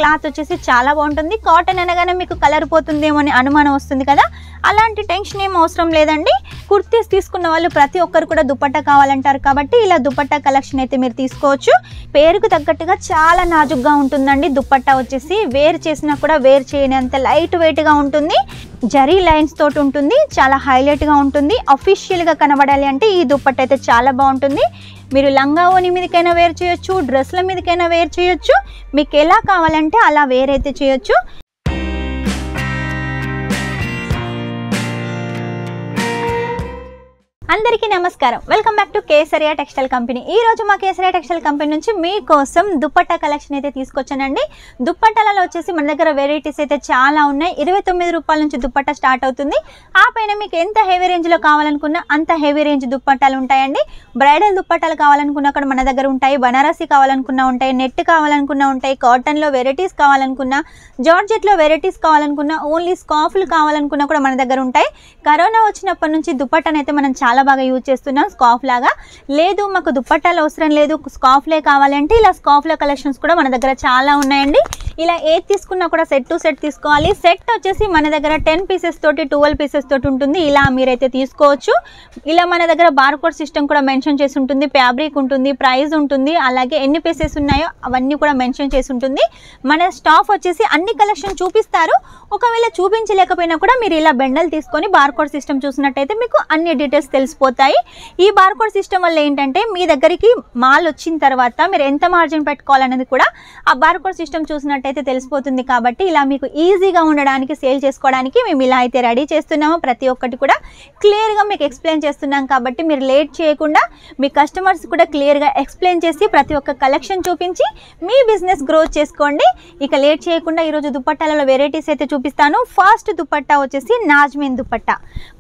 Cloth వచ్చేసి చాలా బాగుంటుంది. కాటన్ అనగానే మీకు కలర్ పోతుందేమో అని అనుమానం వస్తుంది కదా, అలాంటి టెన్షన్ ఏం అవసరం లేదండి. కుర్తీస్ తీసుకున్న వాళ్ళు ప్రతి ఒక్కరు కూడా దుపట్టా కావాలంటారు కాబట్టి ఇలా దుపట్టా కలెక్షన్ అయితే మీరు తీసుకోవచ్చు. పేరుకు తగ్గట్టుగా చాలా నాజుగ్గా ఉంటుందండి. దుపట్టా వచ్చేసి వేర్ చేసినా కూడా వేర్ చేయనంత లైట్ వెయిట్గా ఉంటుంది. జరీ లైన్స్ తోటి ఉంటుంది, చాలా హైలైట్గా ఉంటుంది. అఫీషియల్గా కనబడాలి అంటే ఈ దుపట్టా అయితే చాలా బాగుంటుంది. మీరు లంగా ఓని మీదకైనా వేర్ చేయొచ్చు, డ్రెస్ల మీదకైనా వేర్ చేయొచ్చు, మీకు ఎలా కావాలంటే అలా వేర్ అయితే చేయొచ్చు. అందరికీ నమస్కారం, welcome back to Kesariya textile company. ఈ రోజు మా కేసరియా టెక్స్టైల్ కంపెనీ నుంచి మీకోసం దుపట్టా కలెక్షన్ అయితే తీసుకొచ్చానండి. దుపట్టాలలో వచ్చేసి మన దగ్గర వెరైటీస్ అయితే చాలా ఉన్నాయి. 29 రూపాయల నుంచి దుపట్టా స్టార్ట్ అవుతుంది. ఆ పైన మీకు ఎంత హెవీ రేంజ్లో కావాలనుకున్నా అంత హెవీ రేంజ్ దుపట్టాలు ఉంటాయండి. బ్రైడల్ దుపట్టాలు కావాలనుకున్నా కూడా మన దగ్గర ఉంటాయి. బనారసీ కావాలనుకున్నా ఉంటాయి, నెట్ కావాలనుకున్నా ఉంటాయి, కాటన్లో వెరైటీస్ కావాలనుకున్నా, జార్జెట్లో వెరైటీస్ కావాలనుకున్నా, ఓన్లీ స్కార్ఫ్లు కావాలనుకున్నా కూడా మన దగ్గర ఉంటాయి. కరోనా వచ్చినప్పటి నుంచి దుపట్టాను అయితే మనం చాలా బాగా యూజ్ చేస్తున్నాం. స్కార్ఫ్ లాగా లేదు, మాకు దుపట్టాలు అవసరం లేదు, స్కార్ఫ్లే కావాలంటే ఇలా స్కార్ఫ్ల కలెక్షన్స్ కూడా మన దగ్గర చాలా ఉన్నాయండి. ఇలా ఏది తీసుకున్నా కూడా సెట్ టు సెట్ తీసుకోవాలి. సెట్ వచ్చేసి మన దగ్గర 10 పీసెస్ తోటి 12 పీసెస్ తోటి ఉంటుంది. ఇలా మీరైతే తీసుకోవచ్చు. ఇలా మన దగ్గర బార్కోడ్ సిస్టమ్ కూడా మెన్షన్ చేసి ఉంటుంది, ఫ్యాబ్రిక్ ఉంటుంది, ప్రైస్ ఉంటుంది, అలాగే ఎన్ని పీసెస్ ఉన్నాయో అవన్నీ కూడా మెన్షన్ చేసి ఉంటుంది. మన స్టాఫ్ వచ్చేసి అన్ని కలెక్షన్ చూపిస్తారు. ఒకవేళ చూపించలేకపోయినా కూడా మీరు ఇలా బెండల్ తీసుకొని బార్కోడ్ సిస్టమ్ చూసినట్టయితే మీకు అన్ని డీటెయిల్స్ తెలిసిపోతాయి. ఈ బార్కోడ్ సిస్టమ్ వల్ల ఏంటంటే మీ దగ్గరికి మాల్ వచ్చిన తర్వాత మీరు ఎంత మార్జిన్ పెట్టుకోవాలనేది కూడా ఆ బార్కోడ్ సిస్టమ్ చూసినట్టయితే తెలిసిపోతుంది. కాబట్టి ఇలా మీకు ఈజీగా ఉండడానికి, సేల్ చేసుకోవడానికి మేము ఇలా అయితే రెడీ చేస్తున్నాము. ప్రతి ఒక్కటి కూడా క్లియర్గా మీకు ఎక్స్ప్లెయిన్ చేస్తున్నాం. కాబట్టి మీరు లేట్ చేయకుండా మీ కస్టమర్స్ కూడా క్లియర్గా ఎక్స్ప్లెయిన్ చేసి ప్రతి ఒక్క కలెక్షన్ చూపించి మీ బిజినెస్ గ్రోత్ చేసుకోండి. ఇక లేట్ చేయకుండా ఈరోజు దుపట్టాలలో వెరైటీస్ అయితే చూపిస్తాను. ఫస్ట్ దుపట్టా వచ్చేసి నాజ్మిన్ దుపట్టా.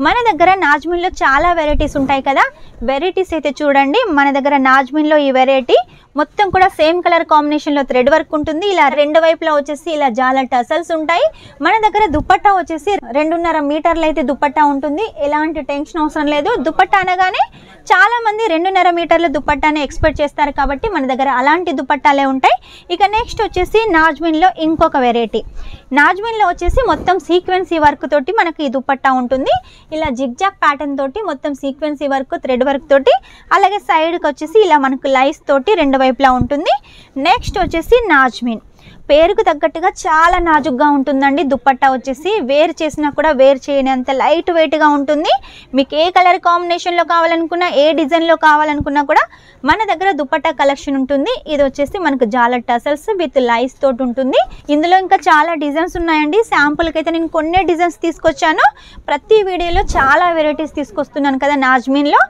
మన దగ్గర నాజ్మిన్లో చాలా వెరైటీస్ ఉంటాయి కదా, వెరైటీస్ అయితే చూడండి. మన దగ్గర నాజ్మిన్లో ఈ వెరైటీ మొత్తం కూడా సేమ్ కలర్ కాంబినేషన్లో థ్రెడ్ వర్క్ ఉంటుంది. ఇలా రెండు వైపులా వచ్చేసి ఇలా జాల టసల్స్ ఉంటాయి. మన దగ్గర దుపట్టా వచ్చేసి 2.5 మీటర్లు అయితే దుపట్టా ఉంటుంది. ఎలాంటి టెన్షన్ అవసరం లేదు. దుపట్టా అనగానే చాలా మంది 2.5 మీటర్ల దుపట్టానే ఎక్స్పెక్ట్ చేస్తారు కాబట్టి మన దగ్గర అలాంటి దుపట్టాలే ఉంటాయి. ఇక నెక్స్ట్ వచ్చేసి నాజ్మిన్లో ఇంకొక వెరైటీ. నాజ్మిన్లో వచ్చేసి మొత్తం సీక్వెన్సీ వర్క్ తోటి మనకి ఈ దుపట్టా ఉంటుంది. ఇలా జిగ్జాగ్ ప్యాటర్న్ తోటి మొత్తం సీక్వెన్సీ వర్క్, థ్రెడ్ వర్క్ తోటి, అలాగే సైడ్కి వచ్చేసి ఇలా మనకు లైస్ తోటి రెండు వైపులా ఉంటుంది. నెక్స్ట్ వచ్చేసి నాజ్మిన్. పేరుకు తగ్గట్టుగా చాలా నాజుగ్గా ఉంటుందండి. దుపట్టా వచ్చేసి వేర్ చేసినా కూడా వేర్ చేయనంత లైట్ వెయిట్గా ఉంటుంది. మీకు ఏ కలర్ కాంబినేషన్లో కావాలనుకున్నా, ఏ డిజైన్లో కావాలనుకున్నా కూడా మన దగ్గర దుపట్టా కలెక్షన్ ఉంటుంది. ఇది వచ్చేసి మనకు జాల టసల్స్ విత్ లైస్ తోటి ఉంటుంది. ఇందులో ఇంకా చాలా డిజైన్స్ ఉన్నాయండి. శాంపుల్కి అయితే నేను కొన్ని డిజైన్స్ తీసుకొచ్చాను. ప్రతి వీడియోలో చాలా వెరైటీస్ తీసుకొస్తున్నాను కదా నాజ్మిన్లో.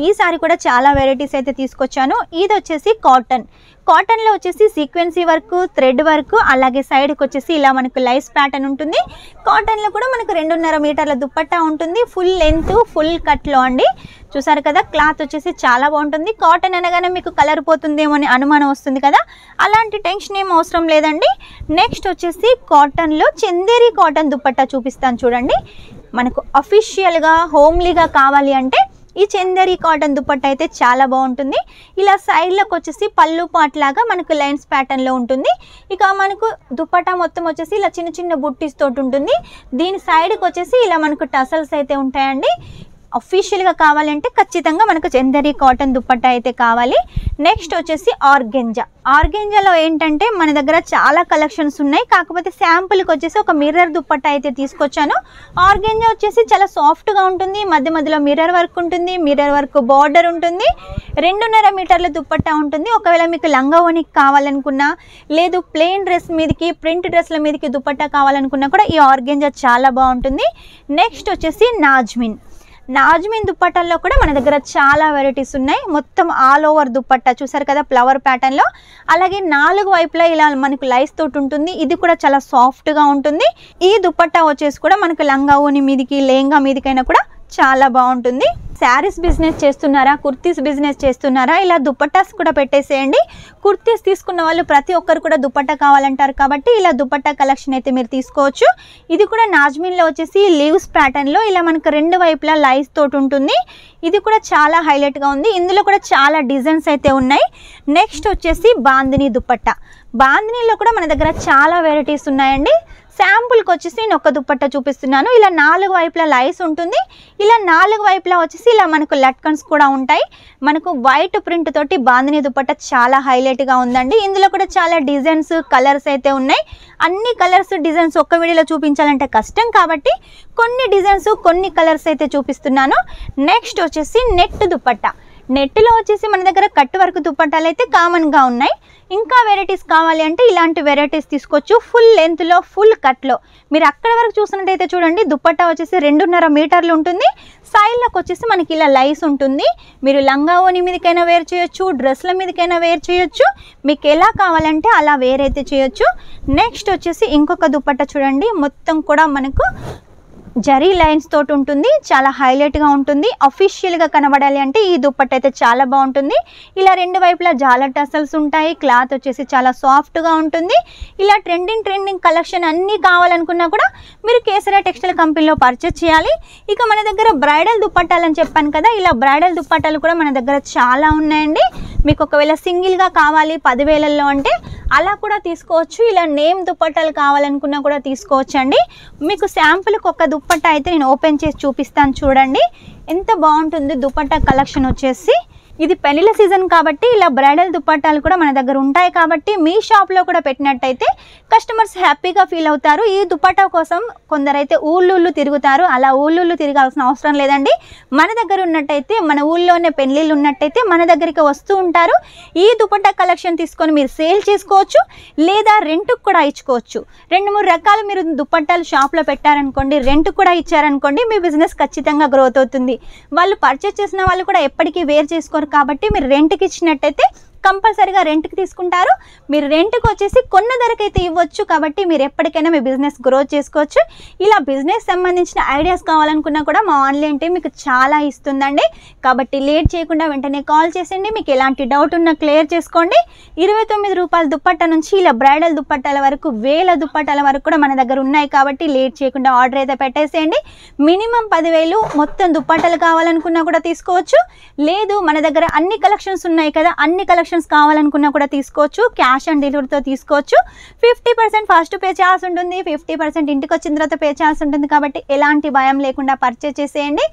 ఈసారి కూడా చాలా వెరైటీస్ అయితే తీసుకొచ్చాను. ఇది వచ్చేసి కాటన్. కాటన్లో వచ్చేసి సీక్వెన్సీ వర్క్, థ్రెడ్ వర్క్, అలాగే సైడ్కి వచ్చేసి ఇలా మనకు లైస్ ప్యాటర్న్ ఉంటుంది. కాటన్లో కూడా మనకు 2.5 మీటర్ల దుపట్టా ఉంటుంది. ఫుల్ లెంత్, ఫుల్ కట్లో అండి. చూసారు కదా, క్లాత్ వచ్చేసి చాలా బాగుంటుంది. కాటన్ అనగానే మీకు కలర్ పోతుందేమో అని అనుమానం వస్తుంది కదా, అలాంటి టెన్షన్ ఏం అవసరం లేదండి. నెక్స్ట్ వచ్చేసి కాటన్లో చందేరి కాటన్ దుపట్టా చూపిస్తాను చూడండి. మనకు అఫీషియల్గా హోమ్లీగా కావాలి అంటే ఈ చందేరి కాటన్ దుపట్టా అయితే చాలా బాగుంటుంది. ఇలా సైడ్లకు వచ్చేసి పళ్ళు పాట్ లాగా మనకు లైన్స్ ప్యాటర్న్లో ఉంటుంది. ఇక మనకు దుపట్టా మొత్తం వచ్చేసి ఇలా చిన్న చిన్న బుట్టీస్ తోటి ఉంటుంది. దీని సైడ్కి వచ్చేసి ఇలా మనకు టసల్స్ అయితే ఉంటాయండి. అఫీషియల్గా కావాలంటే ఖచ్చితంగా మనకు చందేరి కాటన్ దుపట్టా అయితే కావాలి. నెక్స్ట్ వచ్చేసి ఆర్గెంజా. ఆర్గెంజాలో ఏంటంటే మన దగ్గర చాలా కలెక్షన్స్ ఉన్నాయి. కాకపోతే శాంపుల్కి వచ్చేసి ఒక మిర్రర్ దుపట్టా అయితే తీసుకొచ్చాను. ఆర్గెంజా వచ్చేసి చాలా సాఫ్ట్గా ఉంటుంది. మధ్య మధ్యలో మిర్రర్ వర్క్ ఉంటుంది, మిర్రర్ వర్క్ బార్డర్ ఉంటుంది. 2.5 మీటర్ల దుపట్టా ఉంటుంది. ఒకవేళ మీకు లంగా ఓనికి కావాలనుకున్నా, లేదు ప్లెయిన్ డ్రెస్ మీదకి, ప్రింట్ డ్రెస్ల మీదకి దుపట్టా కావాలనుకున్నా కూడా ఈ ఆర్గెంజా చాలా బాగుంటుంది. నెక్స్ట్ వచ్చేసి నాజ్మిన్. నాజ్మిన్ దుపట్టాల్లో కూడా మన దగ్గర చాలా వెరైటీస్ ఉన్నాయి. మొత్తం ఆల్ ఓవర్ దుపట్టా చూసారు కదా, ఫ్లవర్ ప్యాటర్న్లో. అలాగే 4 వైపులా ఇలా మనకు లైస్ తోటి ఉంటుంది. ఇది కూడా చాలా సాఫ్ట్గా ఉంటుంది. ఈ దుపట్టా వచ్చేసి కూడా మనకు లంగా ఓని మీదకి, లెహంగా మీదకైనా కూడా చాలా బాగుంటుంది. శారీస్ బిజినెస్ చేస్తున్నారా, కుర్తీస్ బిజినెస్ చేస్తున్నారా, ఇలా దుపట్టాస్ కూడా పెట్టేసేయండి. కుర్తీస్ తీసుకున్న వాళ్ళు ప్రతి ఒక్కరు కూడా దుపట్టా కావాలంటారు కాబట్టి ఇలా దుపట్టా కలెక్షన్ అయితే మీరు తీసుకోవచ్చు. ఇది కూడా నాజ్మిన్లో వచ్చేసి లీవ్స్ ప్యాటర్న్లో ఇలా మనకు 2 వైపులా లైస్ తోటి ఉంటుంది. ఇది కూడా చాలా హైలైట్గా ఉంది. ఇందులో కూడా చాలా డిజైన్స్ అయితే ఉన్నాయి. నెక్స్ట్ వచ్చేసి బాందిని దుపట్టా. బాందినీలో కూడా మన దగ్గర చాలా వెరైటీస్ ఉన్నాయండి. శాంపుల్కి వచ్చేసి నేను ఒక దుప్పట్టా చూపిస్తున్నాను. ఇలా 4 వైపులా లైస్ ఉంటుంది. ఇలా 4 వైపులా వచ్చేసి ఇలా మనకు లట్కన్స్ కూడా ఉంటాయి. మనకు వైట్ ప్రింట్ తోటి బాందినీ దుప్పట్టా చాలా హైలైట్గా ఉందండి. ఇందులో కూడా చాలా డిజైన్స్ కలర్స్ అయితే ఉన్నాయి. అన్ని కలర్స్ డిజైన్స్ ఒక్క వీడియోలో చూపించాలంటే కష్టం కాబట్టి కొన్ని డిజైన్స్ కొన్ని కలర్స్ అయితే చూపిస్తున్నాను. నెక్స్ట్ వచ్చేసి నెట్ దుప్పట్టా. నెట్లో వచ్చేసి మన దగ్గర కట్ వర్క్ దుప్పట్టాలు అయితే కామన్గా ఉన్నాయి. ఇంకా వెరైటీస్ కావాలి అంటే ఇలాంటి వెరైటీస్ తీసుకోవచ్చు. ఫుల్ లెంత్లో ఫుల్ కట్లో మీరు అక్కడ వరకు చూసినట్టయితే చూడండి, దుప్పట్టా వచ్చేసి 2.5 మీటర్లు ఉంటుంది. సైడ్లోకి వచ్చేసి మనకి ఇలా లైస్ ఉంటుంది. మీరు లంగా ఓని మీదకైనా వేర్ చేయొచ్చు, డ్రెస్ల మీదకైనా వేర్ చేయొచ్చు. మీకు ఎలా కావాలంటే అలా వేర్ అయితే చేయొచ్చు. నెక్స్ట్ వచ్చేసి ఇంకొక దుప్పట్టా చూడండి, మొత్తం కూడా మనకు జరీ లైన్స్ తోటి ఉంటుంది. చాలా హైలైట్గా ఉంటుంది. అఫీషియల్గా కనబడాలి అంటే ఈ దుప్పట్ట అయితే చాలా బాగుంటుంది. ఇలా 2 వైపులా జాలర్ టసల్స్ ఉంటాయి. క్లాత్ వచ్చేసి చాలా సాఫ్ట్గా ఉంటుంది. ఇలా ట్రెండింగ్ కలెక్షన్ అన్నీ కావాలనుకున్నా కూడా మీరు కేసరియా టెక్స్టైల్ కంపెనీలో పర్చేస్ చేయాలి. ఇక మన దగ్గర బ్రైడల్ దుప్పట్టాలు అని చెప్పాను కదా, ఇలా బ్రైడల్ దుప్పట్టాలు కూడా మన దగ్గర చాలా ఉన్నాయండి. మీకు ఒకవేళ సింగిల్గా కావాలి 10,000లో అంటే అలా కూడా తీసుకోవచ్చు. ఇలా నేమ్ దుప్పట్టాలు కావాలనుకున్నా కూడా తీసుకోవచ్చు అండి. మీకు శాంపుల్కి ఒక దుప్పట్టా అయితే నేను ఓపెన్ చేసి చూపిస్తాను చూడండి, ఎంత బాగుంటుంది దుప్పట్టా కలెక్షన్ వచ్చేసి. ఇది పెళ్లిళ్ళ సీజన్ కాబట్టి ఇలా బ్రైడల్ దుప్పట్టాలు కూడా మన దగ్గర ఉంటాయి కాబట్టి మీ షాప్లో కూడా పెట్టినట్టయితే కస్టమర్స్ హ్యాపీగా ఫీల్ అవుతారు. ఈ దుప్పట్టా కోసం కొందరైతే ఊళ్ళూళ్ళు తిరుగుతారు, అలా ఊళ్ళూళ్ళు తిరగాల్సిన అవసరం లేదండి. మన దగ్గర ఉన్నట్టయితే, మన ఊళ్ళోనే పెళ్ళిళ్ళు ఉన్నట్టయితే మన దగ్గరికి వస్తూ ఉంటారు. ఈ దుప్పట్టా కలెక్షన్ తీసుకొని మీరు సేల్ చేసుకోవచ్చు, లేదా రెంట్కి కూడా ఇచ్చుకోవచ్చు. 2-3 రకాలు మీరు దుప్పట్టాలు షాప్లో పెట్టారనుకోండి, రెంట్ కూడా ఇచ్చారనుకోండి, మీ బిజినెస్ ఖచ్చితంగా గ్రోత్ అవుతుంది. వాళ్ళు పర్చేస్ చేసిన వాళ్ళు కూడా ఎప్పటికీ వేర్ చేసుకోరు కాబట్టి మీరు రెంట్కి ఇచ్చినట్టయితే కంపల్సరీగా రెంట్కి తీసుకుంటారు. మీరు రెంట్కి వచ్చేసి కొన్న ధరకైతే ఇవ్వచ్చు కాబట్టి మీరు ఎప్పటికైనా మీ బిజినెస్ గ్రో చేసుకోవచ్చు. ఇలా బిజినెస్ సంబంధించిన ఐడియాస్ కావాలనుకున్నా కూడా మా ఆన్లైన్ టీం మీకు చాలా ఇస్తుందండి. కాబట్టి లేట్ చేయకుండా వెంటనే కాల్ చేసేయండి. మీకు ఎలాంటి డౌట్ ఉన్నా క్లియర్ చేసుకోండి. 29 రూపాయల దుప్పట్టా నుంచి ఇలా బ్రైడల్ దుప్పట్టాల వరకు 1000 దుప్పట్టాల వరకు కూడా మన దగ్గర ఉన్నాయి కాబట్టి లేట్ చేయకుండా ఆర్డర్ అయితే పెట్టేసేయండి. మినిమం 10,000 మొత్తం దుప్పట్టాలు కావాలనుకున్నా కూడా తీసుకోవచ్చు. లేదు మన దగ్గర అన్ని కలెక్షన్స్ ఉన్నాయి కదా, అన్ని కలెక్షన్స్ కావాలనుకున్నా కూడా తీసుకోవచ్చు. క్యాష్ ఆన్ డెలివరీతో తీసుకోవచ్చు. 50% ఫస్ట్ పే చేయాల్సి ఉంటుంది, 50% ఇంటికి వచ్చిన తర్వాత పే చేయాల్సి ఉంటుంది. కాబట్టి ఎలాంటి భయం లేకుండా పర్చేస్ చేసేయండి.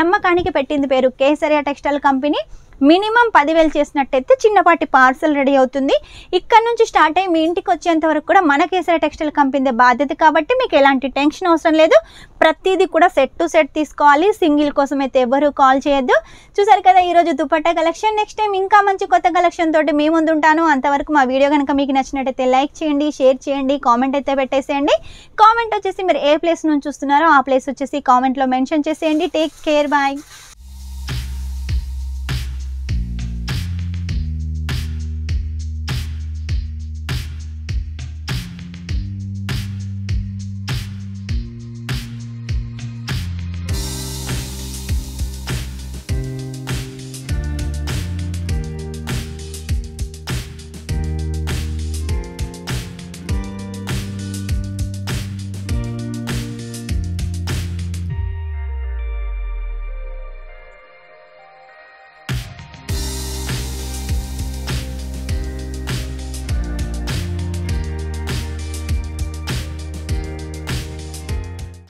నమ్మకానికి పెట్టింది పేరు కేసరియా టెక్స్టైల్ కంపెనీ. మినిమం 10,000 చేసినట్టయితే చిన్నపాటి పార్సల్ రెడీ అవుతుంది. ఇక్కడ నుంచి స్టార్ట్ అయ్యి మీ ఇంటికి వచ్చేంత వరకు కూడా మన కేసరియా టెక్స్టైల్ కంపెనీ బాధ్యత కాబట్టి మీకు ఎలాంటి టెన్షన్ అవసరం లేదు. ప్రతిదీ కూడా సెట్ టు సెట్ తీసుకోవాలి. సింగిల్ కోసం అయితే ఎవరు కాల్ చేయొద్దు. చూసారు కదా ఈరోజు దుపట్టా కలెక్షన్. నెక్స్ట్ టైం ఇంకా మంచి కొత్త కలెక్షన్ తోటి మీ ముందు ఉంటాను. అంతవరకు మా వీడియో కనుక మీకు నచ్చినట్టయితే లైక్ చేయండి, షేర్ చేయండి, కామెంట్ అయితే పెట్టేసేయండి. కామెంట్ వచ్చేసి మీరు ఏ ప్లేస్ నుంచి చూస్తున్నారో ఆ ప్లేస్ వచ్చేసి కామెంట్లో మెన్షన్ చేసేయండి. Take care, bye.